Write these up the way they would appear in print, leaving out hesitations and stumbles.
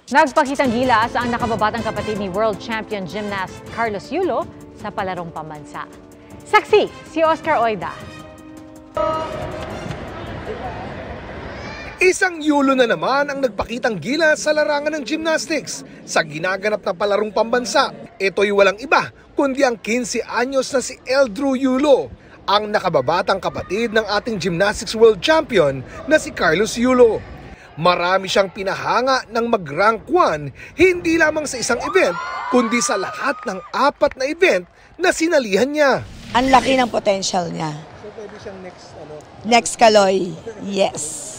Nagpakitang gilas ang nakababatang kapatid ni World Champion Gymnast Carlos Yulo sa palarong pambansa. Saksi si Oscar Oida. Isang Yulo na naman ang nagpakitang gilas sa larangan ng gymnastics sa ginaganap na palarong pambansa. Ito'y walang iba kundi ang 15 anyos na si Eldrew Yulo, ang nakababatang kapatid ng ating gymnastics world champion na si Carlos Yulo. Marami siyang pinahanga ng mag-rank 1 hindi lamang sa isang event kundi sa lahat ng 4 na event na sinalihan niya. Ang laki ng potential niya. So pwede siyang Next Kaloy, yes.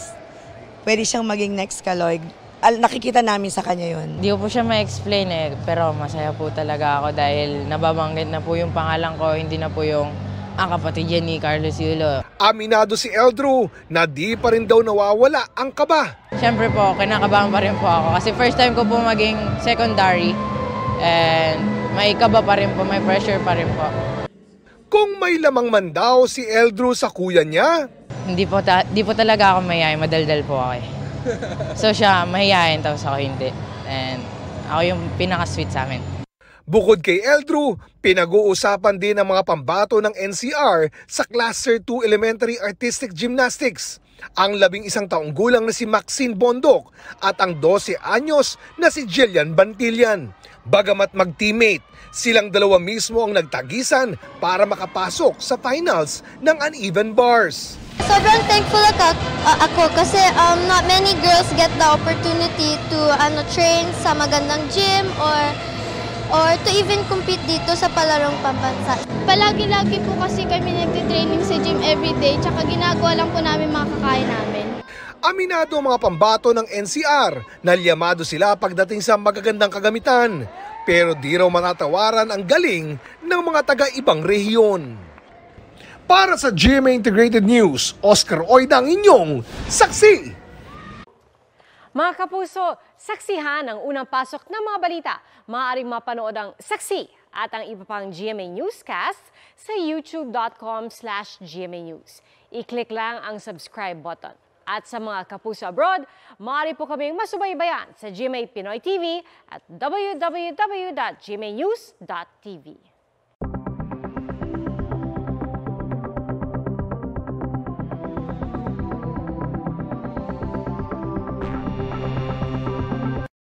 Pwede siyang maging next Kaloy. Nakikita namin sa kanya yun. Hindi ko po siya ma-explain pero masaya po talaga ako dahil nababanggit na po yung pangalan ko, hindi na po yung ang kapatid niya ni Carlos Yulo. Aminado si Eldrew na di pa rin daw nawawala ang kaba. Siyempre po, kinakabahan pa rin po ako kasi first time ko po maging secondary and may kaba pa rin po, may pressure pa rin po. Kung may lamang man daw si Eldrew sa kuya niya, Hindi po talaga ako mahihayin, madaldal po ako eh. So siya mahihayin tapos ako hindi. And ako yung pinaka-sweet sa amin. bukod kay Eldrew, pinag-uusapan din ang mga pambato ng NCR sa Cluster 2 Elementary Artistic Gymnastics. Ang 11 taong gulang na si Maxine Bondok at ang 12 anyos na si Jillian Bantillan. Bagamat mag-teammate, silang dalawa mismo ang nagtagisan para makapasok sa finals ng uneven bars. Sobrang thankful ako kasi not many girls get the opportunity to train sa magandang gym or to even compete dito sa palarong pambansa. Palagi-lagi po kasi kami nagtitraining sa gym everyday, tsaka ginagawa lang po namin mga kakain namin. Aminado ang mga pambato ng NCR na liyamado sila pagdating sa magagandang kagamitan. Pero di raw matatawaran ang galing ng mga taga-ibang rehiyon. Para sa GMA Integrated News, Oscar Oida ang inyong saksi. Mga kapuso, saksihan ang unang pasok ng mga balita. Maaaring mapanood ang Saksi at ang iba pang GMA Newscast sa youtube.com/GMA News. I-click lang ang subscribe button. At sa mga kapuso abroad, maaari po kaming masubaybayan sa GMA Pinoy TV at www.gmanews.tv.